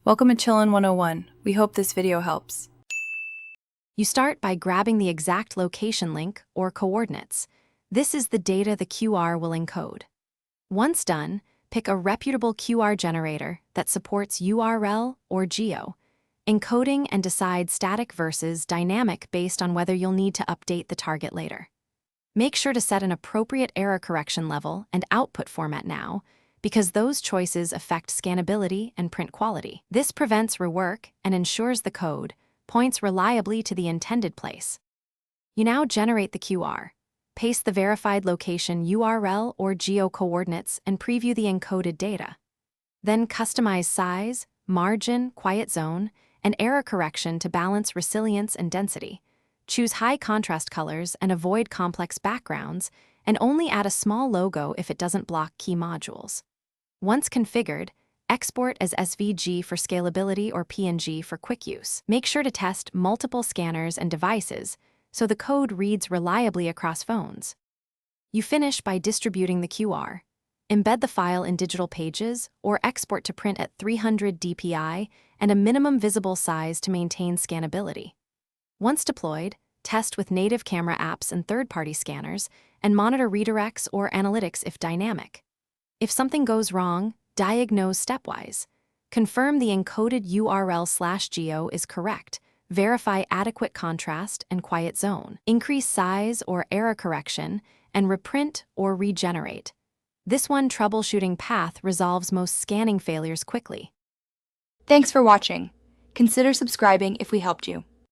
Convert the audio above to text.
Welcome to Chillin' 101. We hope this video helps. You start by grabbing the exact location link or coordinates. This is the data the QR will encode. Once done, pick a reputable QR generator that supports URL or geo, encoding and decide static versus dynamic based on whether you'll need to update the target later. Make sure to set an appropriate error correction level and output format now, because those choices affect scannability and print quality. This prevents rework and ensures the code points reliably to the intended place. You now generate the QR, paste the verified location URL or geo coordinates, and preview the encoded data. Then customize size, margin, quiet zone, and error correction to balance resilience and density. Choose high contrast colors and avoid complex backgrounds, and only add a small logo if it doesn't block key modules. Once configured, export as SVG for scalability or PNG for quick use. Make sure to test multiple scanners and devices so the code reads reliably across phones. You finish by distributing the QR. Embed the file in digital pages or export to print at 300 dpi and a minimum visible size to maintain scannability. Once deployed, test with native camera apps and third-party scanners and monitor redirects or analytics if dynamic. If something goes wrong, diagnose stepwise. Confirm the encoded URL/geo is correct. Verify adequate contrast and quiet zone. Increase size or error correction, and reprint or regenerate. This one troubleshooting path resolves most scanning failures quickly. Thanks for watching. Consider subscribing if we helped you.